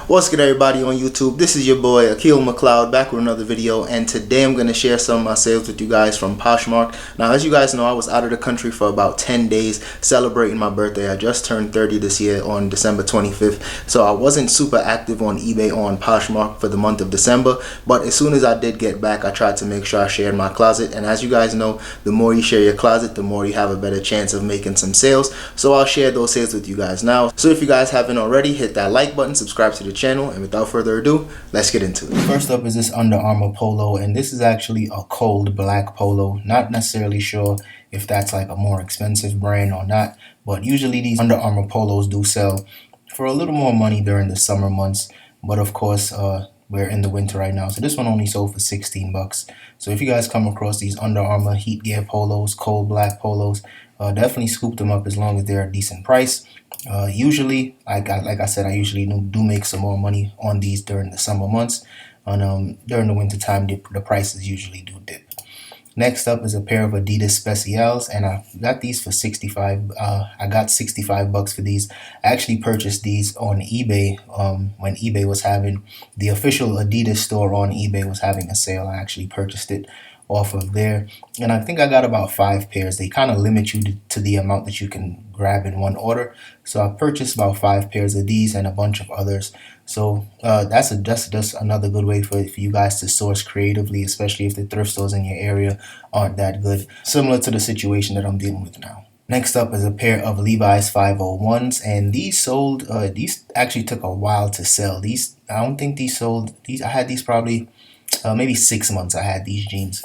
What's good, everybody on YouTube? This is your boy Akil McLeod back with another video, and today I'm going to share some of my sales with you guys from Poshmark. Now, as you guys know, I was out of the country for about 10 days celebrating my birthday. I just turned 30 this year on December 25th, so I wasn't super active on eBay on Poshmark for the month of December, but as soon as I did get back, I tried to make sure I shared my closet. And as you guys know, the more you share your closet, the more you have a better chance of making some sales. So I'll share those sales with you guys now. So if you guys haven't already, hit that like button, subscribe to the channel, and without further ado, let's get into it. First up is this Under Armour polo, and this is actually a cold black polo. Not necessarily sure if that's like a more expensive brand or not, but usually these Under Armour polos do sell for a little more money during the summer months. But of course, we're in the winter right now, so this one only sold for 16 bucks. So if you guys come across these Under Armour heat gear polos, cold black polos, definitely scoop them up as long as they're a decent price. Usually, like I said, I usually do make some more money on these during the summer months. And during the winter time, the prices usually do dip. Next up is a pair of Adidas Spezials, and I got these for 65. I got 65 bucks for these. I actually purchased these on eBay when eBay was having the official Adidas store on eBay was having a sale. I actually purchased it off of there, and I think I got about 5 pairs. They kind of limit you to the amount that you can grab in one order, so I purchased about 5 pairs of these and a bunch of others. So that's just another good way for you guys to source creatively, especially if the thrift stores in your area aren't that good, similar to the situation that I'm dealing with now. Next up is a pair of Levi's 501s, and these sold. These actually took a while to sell. I don't think these sold. I had these probably maybe 6 months. I had these jeans.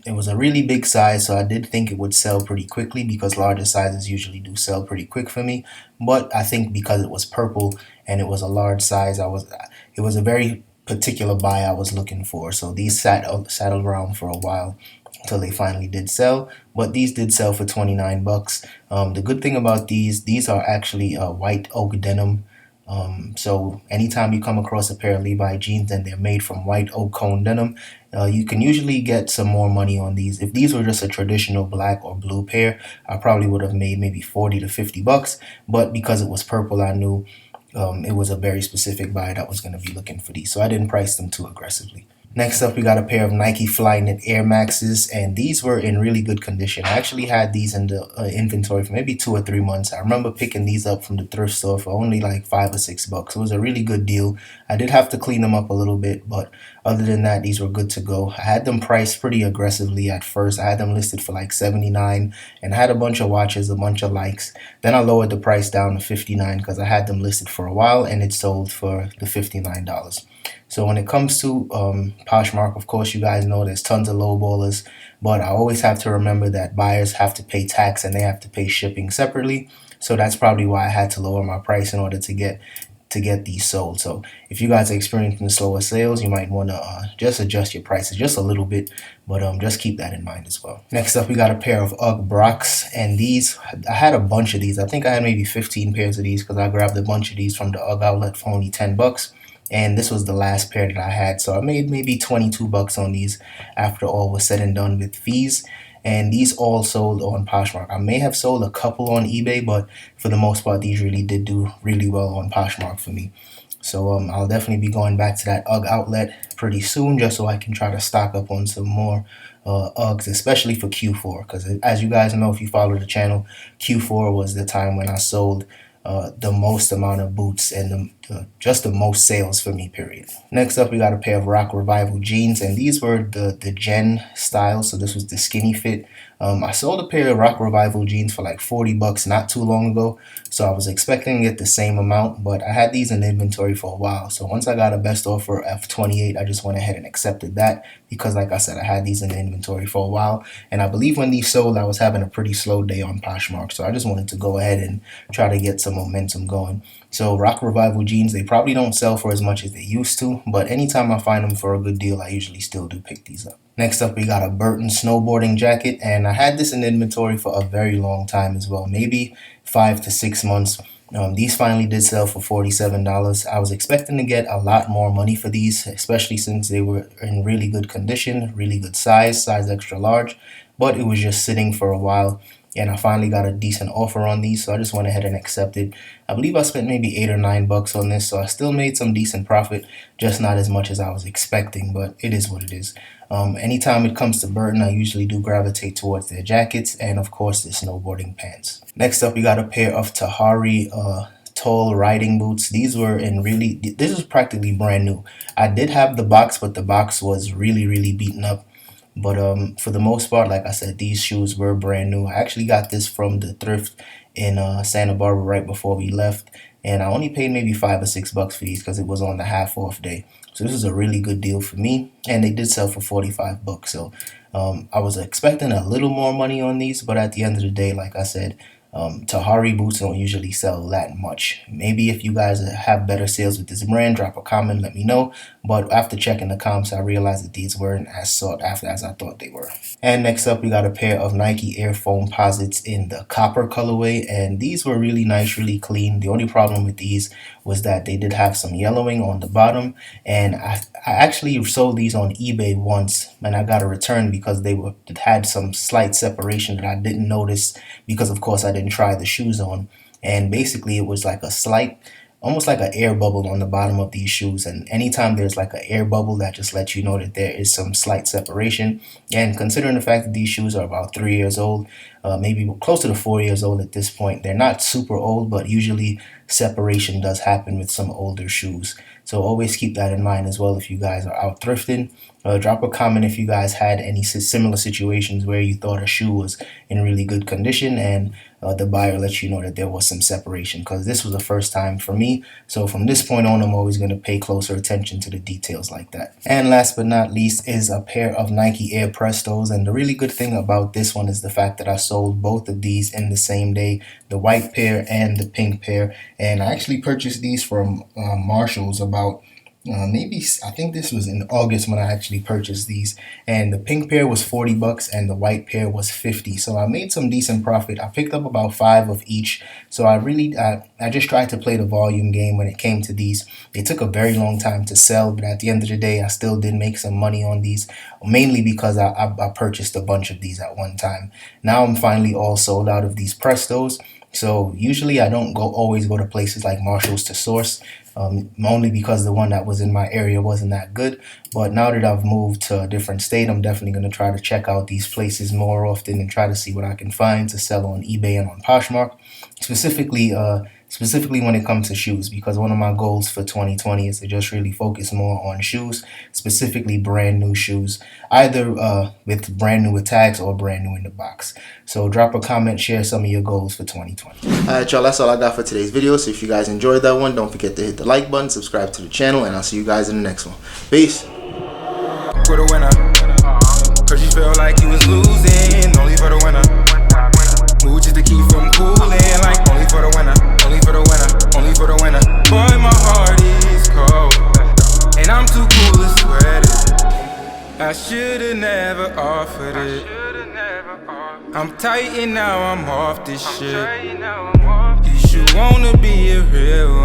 It was a really big size, so I did think it would sell pretty quickly because larger sizes usually do sell pretty quick for me. But I think because it was purple and it was a large size, it was a very particular buy I was looking for. So these sat around for a while until they finally did sell. But these did sell for 29 bucks. The good thing about these are actually white oak denim. So anytime you come across a pair of Levi jeans and they're made from white oak cone denim, you can usually get some more money on these. If these were just a traditional black or blue pair, I probably would have made maybe 40 to 50 bucks. But because it was purple, I knew it was a very specific buy that was going to be looking for these. So I didn't price them too aggressively. Next up, we got a pair of Nike Flyknit Airmaxes, and these were in really good condition. I actually had these in the inventory for maybe 2 or 3 months. I remember picking these up from the thrift store for only like 5 or 6 bucks. It was a really good deal. I did have to clean them up a little bit, but other than that, these were good to go. I had them priced pretty aggressively at first. I had them listed for like 79 and I had a bunch of watches, a bunch of likes. Then I lowered the price down to 59 because I had them listed for a while and it sold for the $59. So when it comes to Poshmark, of course, you guys know there's tons of lowballers, but I always have to remember that buyers have to pay tax and they have to pay shipping separately. So that's probably why I had to lower my price in order to get these sold. So if you guys are experiencing slower sales, you might want to just adjust your prices just a little bit, but just keep that in mind as well. Next up, we got a pair of UGG Brocs, and these, I had a bunch of these. I think I had maybe 15 pairs of these because I grabbed a bunch of these from the UGG outlet for only 10 bucks. And this was the last pair that I had, so I made maybe 22 bucks on these after all was said and done with fees. And these all sold on Poshmark. I may have sold a couple on eBay, but for the most part, these really did do really well on Poshmark for me. So I'll definitely be going back to that UGG outlet pretty soon, just so I can try to stock up on some more UGGs, especially for Q4. Because as you guys know, if you follow the channel, Q4 was the time when I sold the most amount of boots and just the most sales for me, period. Next up, we got a pair of Rock Revival jeans, and these were the Gen style, so this was the skinny fit. I sold a pair of Rock Revival jeans for like 40 bucks not too long ago, so I was expecting to get the same amount, but I had these in inventory for a while. So once I got a best offer of 28, I just went ahead and accepted that because, like I said, I had these in the inventory for a while, and I believe when these sold, I was having a pretty slow day on Poshmark, so I just wanted to go ahead and try to get some momentum going. So Rock Revival jeans, they probably don't sell for as much as they used to, but anytime I find them for a good deal, I usually still do pick these up. Next up, we got a Burton snowboarding jacket, and I had this in inventory for a very long time as well, maybe 5 to 6 months. These finally did sell for $47. I was expecting to get a lot more money for these, especially since they were in really good condition, really good size extra large, but it was just sitting for a while. and I finally got a decent offer on these, so I just went ahead and accepted. I believe I spent maybe $8 or $9 on this, so I still made some decent profit, just not as much as I was expecting, but it is what it is. Anytime it comes to Burton, I usually do gravitate towards their jackets and of course the snowboarding pants. Next up, we got a pair of Tahari tall riding boots. These were this was practically brand new. I did have the box, but the box was really beaten up. But for the most part, like I said, these shoes were brand new. I actually got this from the thrift in Santa Barbara right before we left, and I only paid maybe $5 or $6 for these because it was on the half off day. So this is a really good deal for me, and they did sell for $45. So I was expecting a little more money on these, but at the end of the day, like I said, Tahari boots don't usually sell that much. Maybe if you guys have better sales with this brand, drop a comment, let me know. But after checking the comps, I realized that these weren't as sought after as I thought they were. And next up, we got a pair of Nike Air Foamposites in the copper colorway, and these were really nice, really clean. The only problem with these was that they did have some yellowing on the bottom, and I actually sold these on eBay once, and I got a return because it had some slight separation that I didn't notice because, of course, I didn't try the shoes on. And basically, it was like a slight, almost like an air bubble on the bottom of these shoes. And anytime there's like an air bubble, that just lets you know that there is some slight separation. And considering the fact that these shoes are about 3 years old, maybe closer to 4 years old at this point, they're not super old, but usually separation does happen with some older shoes. So always keep that in mind as well if you guys are out thrifting. Drop a comment if you guys had any similar situations where you thought a shoe was in really good condition and the buyer lets you know that there was some separation, because this was the first time for me. So from this point on, I'm always going to pay closer attention to the details like that. And last but not least is a pair of Nike Air Prestos. And the really good thing about this one is the fact that I sold both of these in the same day, the white pair and the pink pair. And I actually purchased these from Marshall's about maybe, I think this was in August when I actually purchased these, and the pink pair was $40 and the white pair was $50. So I made some decent profit. I picked up about 5 of each. So I just tried to play the volume game when it came to these. They took a very long time to sell, but at the end of the day, I still did make some money on these, mainly because I purchased a bunch of these at one time. Now I'm finally all sold out of these Prestos. So usually I don't always go to places like Marshall's to source, only because the one that was in my area wasn't that good. But now that I've moved to a different state, I'm definitely going to try to check out these places more often and try to see what I can find to sell on eBay and on Poshmark, specifically when it comes to shoes, because one of my goals for 2020 is to just really focus more on shoes, specifically brand new shoes, either with brand new with tags or brand new in the box. So drop a comment, share some of your goals for 2020. Alright y'all, that's all I got for today's video. So if you guys enjoyed that one, don't forget to hit the like button, subscribe to the channel, and I'll see you guys in the next one. Peace. For the winner, cause you felt like you was losing, only for the winner. Move just to keep from cooling, like only for the winner, only for the winner, only for the winner. Boy, my heart is cold, and I'm too cool to sweat it. I should've never offered it. I'm tight and now I'm off this shit. You should wanna be a real one.